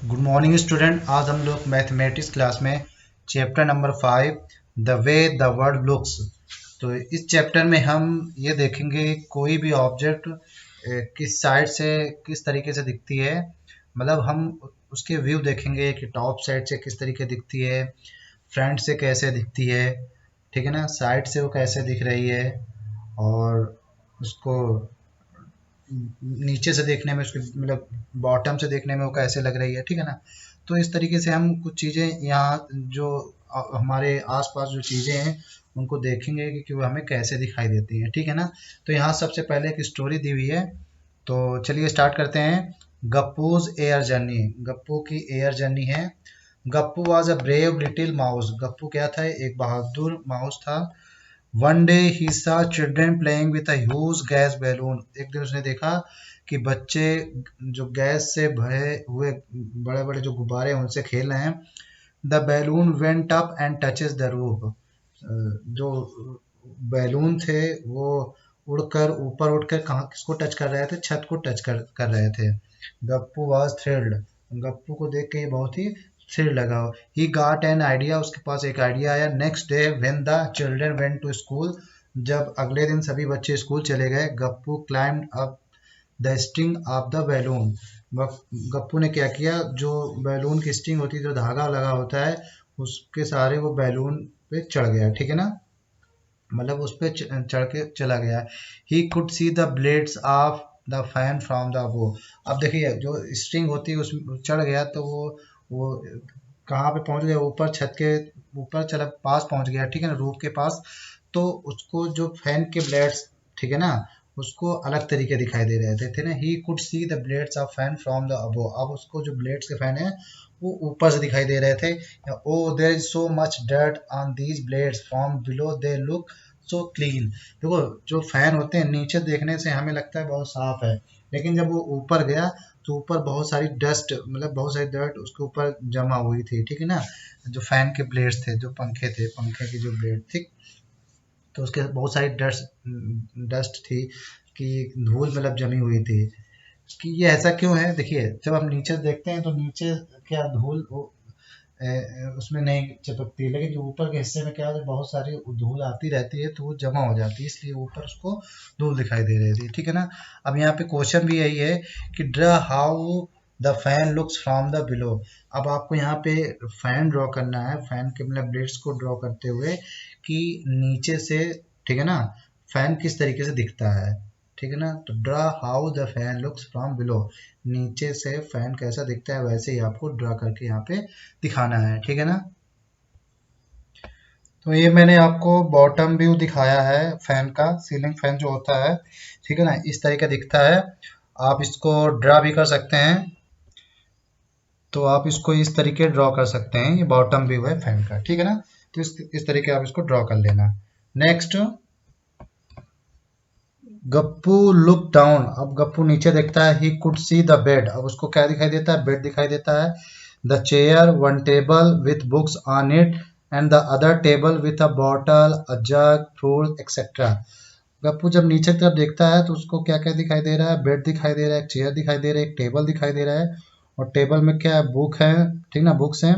Good morning student. आज हम लोग मैथमेटिक्स क्लास में chapter number 5 the way the world looks. तो इस चैप्टर में हम ये देखेंगे कोई भी ऑब्जेक्ट किस साइड से किस तरीके से दिखती है। मतलब हम उसके व्यू देखेंगे कि टॉप साइड से किस तरीके दिखती है, फ्रंट से कैसे दिखती है, ठीक है ना, साइड से वो कैसे दिख रही है, और उसको नीचे से देखने में उसके मतलब बॉटम से देखने में वो कैसे लग रही है, ठीक है ना। तो इस तरीके से हम कुछ चीज़ें यहाँ जो हमारे आसपास जो चीज़ें हैं उनको देखेंगे कि वो हमें कैसे दिखाई देती हैं, ठीक है ना। तो यहाँ सबसे पहले एक स्टोरी दी हुई है, तो चलिए स्टार्ट करते हैं। गप्पूज एयर जर्नी, गप्पू की एयर जर्नी है। Gappu was a brave little mouse, Gappu क्या था, एक बहादुर माउस था। वन डे ही सा children playing with a huge gas balloon, एक दिन उसने देखा कि बच्चे जो गैस से भरे हुए बड़े बड़े जो गुब्बारे हैं उनसे खेल रहे हैं। The balloon went up and touches the roof, जो बैलून थे वो उड़कर कहाँ किसको टच कर रहे थे, छत को टच कर रहे थे। गप्पू वॉज थ्रिल्ड, गप्पू को देख के ये बहुत ही थ्रिल लगा। ही गाट एन आइडिया, उसके पास एक आइडिया आया। Next day when the children went to school, जब अगले दिन सभी बच्चे स्कूल चले गए, Gappu climbed up the string of the balloon, Gappu ने क्या किया, जो बैलून की स्ट्रिंग होती है, जो धागा लगा होता है, उसके सहारे वो बैलून पे चढ़ गया, ठीक है ना, मतलब उस पे चढ़ के चला गया। ही could see the blades of the fan from the above, अब देखिए जो स्ट्रिंग होती है उसमें चढ़ गया तो वो कहाँ पे पहुंच गया, ऊपर छत के ऊपर चला पास पहुंच गया, ठीक है ना, रूफ के पास। तो उसको जो फैन के ब्लेड्स, ठीक है ना, उसको अलग तरीके दिखाई दे रहे थे, ना। ही could see the blades of fan from the above, अब उसको जो ब्लेड्स के फैन है वो ऊपर से दिखाई दे रहे थे। Oh there is so much dirt on these blades, from below they look so clean, देखो जो फैन होते हैं नीचे देखने से हमें लगता है बहुत साफ है, लेकिन जब वो ऊपर गया तो ऊपर बहुत सारी डस्ट, मतलब बहुत सारी डर्ट उसके ऊपर जमा हुई थी, ठीक है ना। जो फैन के ब्लेड्स थे, जो पंखे थे, पंखे की जो ब्लेड थी, तो उसके बहुत सारी डस्ट डस्ट थी कि धूल मतलब जमी हुई थी। कि ये ऐसा क्यों है, देखिए जब हम नीचे देखते हैं तो नीचे क्या धूल उसमें नहीं चिपकती, लेकिन जो ऊपर के हिस्से में क्या है, बहुत सारी धूल आती रहती है तो वो जमा हो जाती है, इसलिए ऊपर उसको धूल दिखाई दे रही थी, ठीक है ना। अब यहाँ पे क्वेश्चन भी यही है कि draw how the fan looks from the below, अब आपको यहाँ पे फैन ड्रॉ करना है, फैन के मतलब ब्लेड्स को ड्रॉ करते हुए कि नीचे से, ठीक है ना, फैन किस तरीके से दिखता है, ठीक है ना। तो draw how the fan looks from below, नीचे से फैन कैसा दिखता है वैसे ही आपको ड्रा करके यहाँ पे दिखाना है, ठीक है ना। तो ये मैंने आपको बॉटम व्यू दिखाया है फैन का, सीलिंग फैन जो होता है, ठीक है ना, इस तरह का दिखता है। आप इसको ड्रा भी कर सकते हैं, तो आप इसको इस तरीके ड्रॉ कर सकते हैं, ये बॉटम व्यू है फैन का, ठीक है ना। तो इस तरीके आप इसको ड्रॉ कर लेना। नेक्स्ट, गप्पू लुक डाउन, अब गप्पू नीचे देखता है। ही कुड सी द बेड, अब उसको क्या दिखाई देता है, बेड दिखाई देता है। The chair, one table with books on it and the other table with a bottle, a jug, fruit etcetera. Gappu जब नीचे की तरफ देखता है तो उसको क्या क्या दिखाई दे रहा है, बेड दिखाई दे रहा है, एक चेयर दिखाई दे रहा है, एक टेबल दिखाई दे रहा है, और टेबल में क्या है, बुक है, ठीक ना, बुक्स हैं।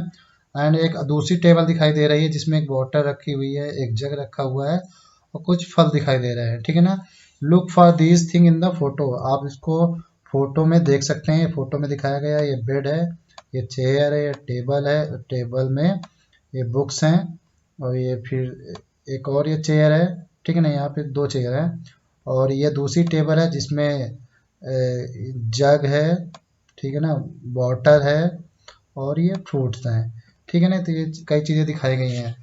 एंड एक दूसरी टेबल दिखाई दे रही है जिसमें एक बॉटल रखी हुई है, एक जग रखा हुआ है, और कुछ फल दिखाई दे रहे हैं, ठीक है ना। Look for these thing in the photo, आप इसको फोटो में देख सकते हैं, फोटो में दिखाया गया है, ये बेड है, ये चेयर है, ये टेबल है, टेबल में ये बुक्स हैं, और ये फिर एक और ये चेयर है, ठीक है ना, यहाँ पे दो चेयर है, और ये दूसरी टेबल है जिसमें जग है, ठीक है ना, बॉटल है, और ये फ्रूट्स हैं, ठीक है ना। तो ये कई चीज़ें दिखाई गई हैं।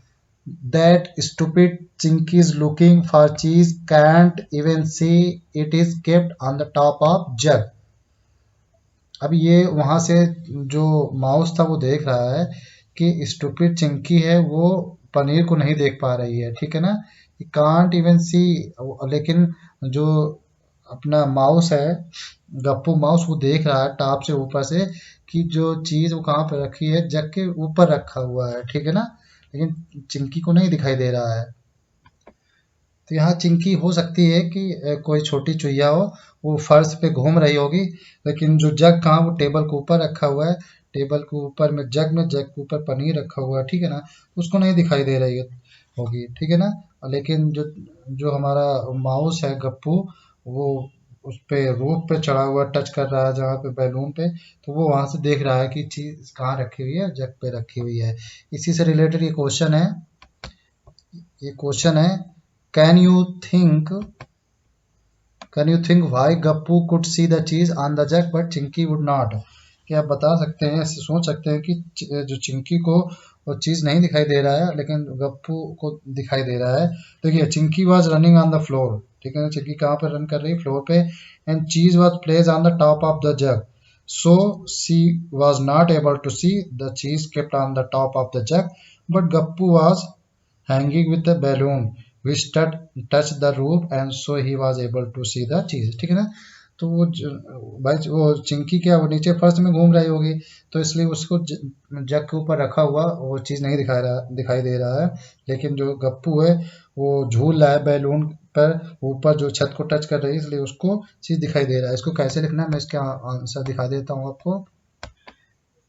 That stupid Chinky is looking for cheese, can't even see it is kept on the top of jug. अब ये वहां से जो माउस था वो देख रहा है कि स्टूपिड चिंकी है, वो पनीर को नहीं देख पा रही है, ठीक है ना। कांट इवन सी, लेकिन जो अपना माउस है, गप्पू माउस, वो देख रहा है टॉप से ऊपर से कि जो चीज वो कहाँ पे रखी है, जग के ऊपर रखा हुआ है, ठीक है ना, लेकिन चिंकी को नहीं दिखाई दे रहा है। तो यहाँ चिंकी हो सकती है कि कोई छोटी चुईया हो, वो फर्श पे घूम रही होगी, लेकिन जो जग कहाँ, वो टेबल के ऊपर रखा हुआ है, टेबल के ऊपर में जग के ऊपर पनीर रखा हुआ है, ठीक है ना, उसको नहीं दिखाई दे रही होगी, ठीक है ना। लेकिन जो जो हमारा माउस है गप्पू, वो उस पे रूफ पे चढ़ा हुआ टच कर रहा है जहाँ पे बैलून पे, तो वो वहां से देख रहा है कि चीज कहाँ रखी हुई है, जग पे रखी हुई है। इसी से रिलेटेड ये क्वेश्चन है, ये क्वेश्चन है, can you think can you think why Gappu could see the cheese on the jug but Chinki would not. क्या आप बता सकते हैं, ऐसे सोच सकते हैं कि जो चिंकी को वो चीज नहीं दिखाई दे रहा है लेकिन गप्पू को दिखाई दे रहा है। देखिए, Chinki was running on the floor, ठीक है ना, चिंकी कहाँ पे रन कर रही है, फ्लोर पे, and cheese was place on the top of the jug, so she was not able to see the cheese kept on the top of the jug, but Gappu was hanging with the balloon which touched the roof and so he was able to see the cheese, ठीक है ना। तो वो भाई वो चिंकी क्या, वो नीचे फर्श में घूम रही होगी, तो इसलिए उसको जग के ऊपर रखा हुआ वो चीज़ नहीं दिखाई दे रहा है, लेकिन जो गप्पू है वो झूल रहा है बैलून पर, ऊपर जो छत को टच कर रही है, इसलिए उसको चीज़ दिखाई दे रहा है। इसको कैसे लिखना है मैं इसका आंसर दिखा देता हूँ आपको,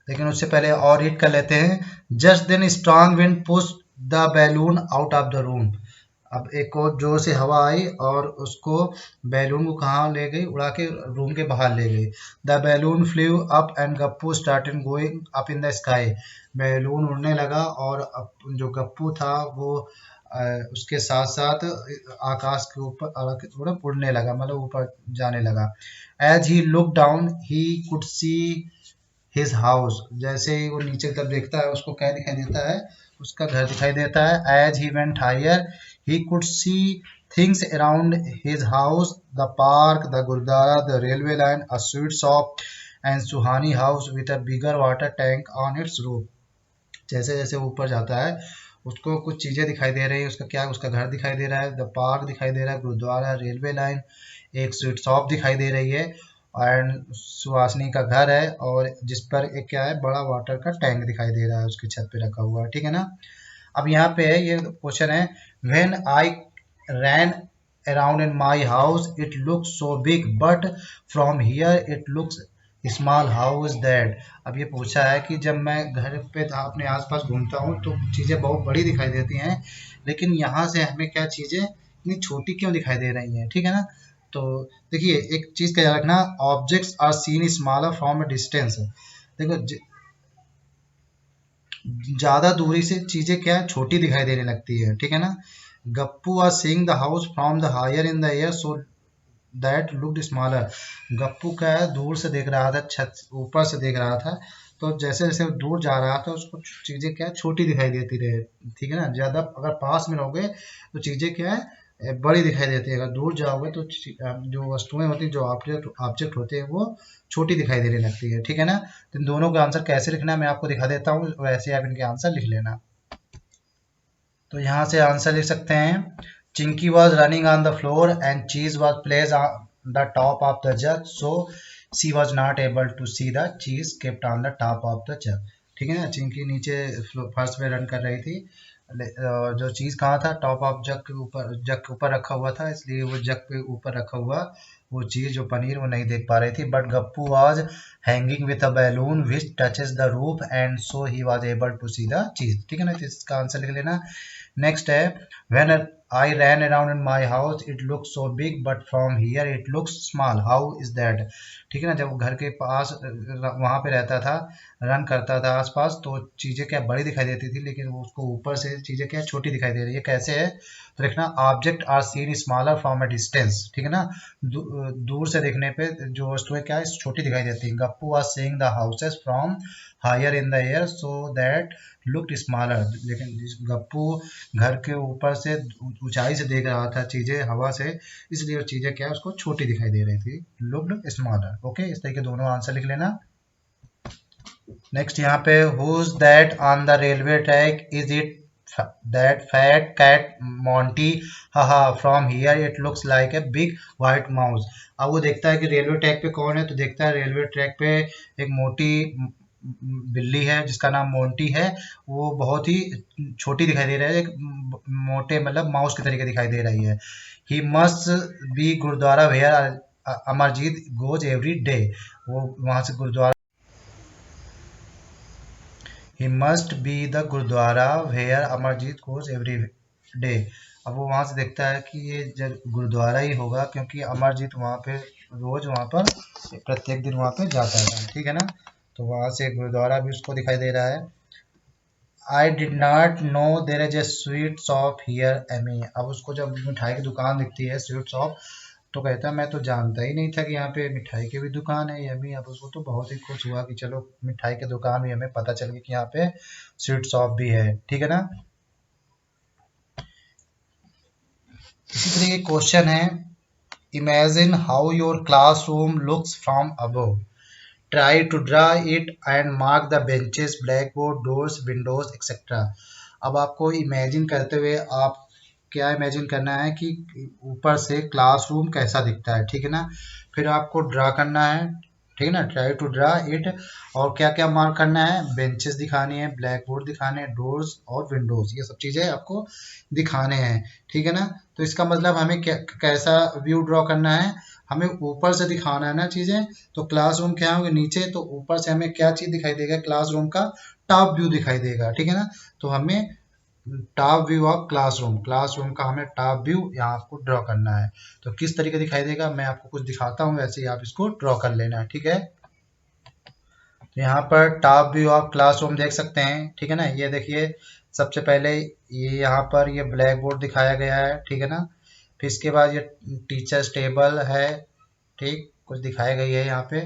लेकिन उससे पहले और रीड कर लेते हैं। Just then strong wind push the balloon out of the room. अब एक और जोर से हवा आई और उसको बैलून को कहाँ ले गई, उड़ा के रूम के बाहर ले गई। The balloon flu up and Gappu started going up in the sky. Balloon उड़ने लगा और जो गप्पू था वो उसके साथ साथ आकाश के ऊपर उड़ने लगा, मतलब ऊपर जाने लगा। As he look down he could see his house. जैसे ही वो नीचे की तरफ देखता है उसको क्या दिखाई देता है, उसका घर दिखाई देता है। As he went higher he could see things around his house, the park, the gurdwara, the railway line, a sweet shop and Suhani house with a bigger water tank on its roof. जैसे जैसे ऊपर जाता है उसको कुछ चीज़ें दिखाई दे रही है, उसका क्या, उसका घर दिखाई दे रहा है, द पार्क दिखाई दे रहा है, गुरुद्वारा, रेलवे लाइन, एक स्वीट शॉप दिखाई दे रही है, एंड सुहासनी का घर है, और जिस पर एक क्या है, बड़ा वाटर का टैंक दिखाई दे रहा है उसकी छत पे रखा हुआ है, ठीक है ना। अब यहाँ पे है, ये क्वेश्चन है, when I ran around in my house it looks so big but from here it looks small, how is that. अब ये पूछा है कि जब मैं घर पे अपने आसपास घूमता हूँ तो चीज़ें बहुत बड़ी दिखाई देती हैं, लेकिन यहाँ से हमें क्या चीज़ें इतनी छोटी क्यों दिखाई दे रही हैं, ठीक है ना। तो देखिए, एक चीज़ का याद रखना, objects are seen smaller from a distance. देखो, ज़्यादा दूरी से चीज़ें क्या छोटी दिखाई देने लगती है, ठीक है ना। Gappu are seeing the house from the higher in the air so that looked smaller. Gappu क्या है, दूर से देख रहा था, छत ऊपर से देख रहा था, तो जैसे जैसे दूर जा रहा था उसको चीज़ें क्या छोटी दिखाई देती रहे, ठीक है ना। ज़्यादा अगर पास में रहोगे तो चीज़ें क्या है बड़ी दिखाई देती है, अगर दूर जाओगे तो जो वस्तुएं होती हैं, जो ऑब्जेक्ट होते हैं, वो छोटी दिखाई देने लगती है, ठीक है ना। तो इन दोनों का आंसर कैसे लिखना है मैं आपको दिखा देता हूँ, वैसे आप इनके आंसर लिख लेना। तो यहाँ से आंसर लिख सकते हैं, Chinki was running on the floor and cheese was place on the top of the jug, so she was not able to see the cheese kept on the top of the jug, ठीक है ना। चिंकी नीचे फर्श पे run कर रही थी, जो चीज कहाँ था, टॉप ऑफ जग के ऊपर रखा हुआ था, इसलिए वो जग के ऊपर रखा हुआ वो चीज जो पनीर वो नहीं देख पा रही थी। But Gappu was hanging with a balloon which touches the roof and so he was able to see the चीज, ठीक है ना। तो इसका आंसर लिख लेना। नेक्स्ट है, when I ran around in my house it looks so big but from here it looks small, how is that, ठीक है ना। जब घर के पास वहां पे रहता था, रन करता था आसपास, तो चीज़ें क्या बड़ी दिखाई देती थी, लेकिन वो उसको ऊपर से चीज़ें क्या छोटी दिखाई दे रही है, कैसे है, तो देखना, object are seen smaller from a distance, ठीक है ना। दूर से देखने पे जो वस्तुएं क्या है छोटी दिखाई देती हैं। Gappu are seeing the houses from higher in the air so that looked smaller, लेकिन गप्पू घर के ऊपर से ऊंचाई से देख रहा था चीजें हवा से, इसलिए वो चीजें क्या है उसको छोटी दिखाई दे रही थी, लुक्ड स्मॉलर। ओके, इस तरीके दोनों आंसर लिख लेना। नेक्स्ट यहाँ पे, who's that on the railway track, is it that fat cat Monty, हाहा from here it looks like a big white mouse. अब वो देखता है कि रेलवे ट्रैक पे कौन है, तो देखता है रेलवे ट्रैक पे एक मोटी बिल्ली है जिसका नाम मोंटी है, वो बहुत ही छोटी दिखाई दे रहा है, एक मोटे मतलब माउस के तरीके दिखाई दे रही है। He must be gurdwara where Amarjeet goes every day, वो वहाँ से gurdwara, he must be the gurdwara where Amarjeet goes every day. अब वो वहाँ से देखता है कि ये गुरुद्वारा ही होगा, क्योंकि अमरजीत वहाँ पे रोज वहाँ पर प्रत्येक दिन वहाँ पे जाता है, ठीक है ना। तो वहाँ से गुरुद्वारा भी उसको दिखाई दे रहा है। I did not know there is a sweet shop here Amy. अब उसको जब मिठाई की दुकान दिखती है, स्वीट शॉप, तो कहता है मैं तो जानता ही नहीं था कि यहाँ पे मिठाई की भी दुकान है यमी। अब उसको तो बहुत ही खुश हुआ कि चलो मिठाई की दुकान भी हमें पता चल गई कि यहाँ पे स्वीट शॉप भी है, ठीक है ना। इसी तरह के क्वेश्चन है, imagine how your classroom looks from above, try to draw it and mark the benches, black board, doors, windows etcetera. अब आपको इमेजिन करते हुए आप क्या इमेजिन करना है कि ऊपर से क्लासरूम कैसा दिखता है, ठीक है ना। फिर आपको ड्रा करना है, ठीक है ना, ट्राई टू ड्रा इट। और क्या क्या मार्क करना है, बेंचेस दिखानी है, ब्लैक बोर्ड दिखाने हैं, डोर्स और विंडोज, ये सब चीज़ें आपको दिखाने हैं, ठीक है ना। तो इसका मतलब हमें कैसा व्यू ड्रॉ करना है, हमें ऊपर से दिखाना है ना चीज़ें। तो क्लासरूम क्या होंगे नीचे, तो ऊपर से हमें क्या चीज़ दिखाई देगा, क्लासरूम का टॉप व्यू दिखाई देगा, ठीक है ना। तो हमें top view of classroom, classroom का हमें टॉप व्यू यहाँ आपको ड्रॉ करना है। तो किस तरीके दिखाई देगा, मैं आपको कुछ दिखाता हूँ, वैसे ही आप इसको ड्रॉ कर लेना है, ठीक है। तो यहाँ पर टॉप व्यू ऑफ क्लासरूम देख सकते हैं, ठीक है ना। ये देखिए, सबसे पहले ये यहाँ पर ये ब्लैक बोर्ड दिखाया गया है, ठीक है ना। फिर इसके बाद ये टीचर्स टेबल है, ठीक, कुछ दिखाई गई है यहाँ पे।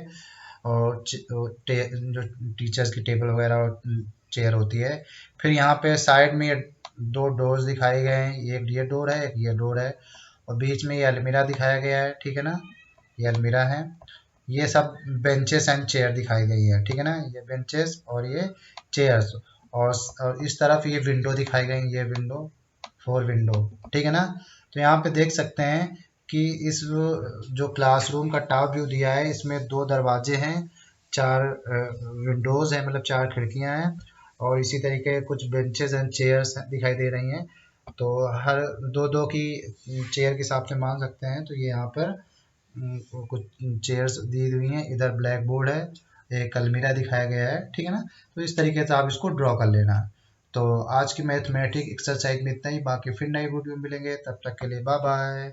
और जो टीचर्स की टेबल वगैरह और चेयर होती है। फिर यहाँ पे साइड में ये दो डोर्स दिखाए गए हैं, एक ये डोर है, एक ये डोर है। और बीच में ये अलमीरा दिखाया गया है, ठीक है ना, ये अलमीरा है। ये सब बेंचेस एंड चेयर दिखाई गई है, ठीक है ना, ये बेंचेस और ये चेयर्स। और इस तरफ ये विंडो दिखाई गई, ये विंडो, 4 विंडो, ठीक है ना। तो यहाँ पे देख सकते हैं कि इस जो क्लासरूम का टॉप व्यू दिया है, इसमें 2 दरवाजे हैं, 4 विंडोज हैं, मतलब 4 खिड़कियां हैं। और इसी तरीके कुछ बेंचेस एंड चेयर्स दिखाई दे रही हैं। तो हर दो दो की चेयर के हिसाब से मान सकते हैं। तो ये यहाँ पर कुछ चेयर्स दी हुई हैं, इधर ब्लैक बोर्ड है, एक अलमीरा दिखाया गया है, ठीक है ना। तो इस तरीके से आप इसको ड्रॉ कर लेना है। तो आज की मैथमेटिक एक्सरसाइज में इतना ही, बाकी फिर नई वीडियो में मिलेंगे, तब तक के लिए बाय बाय।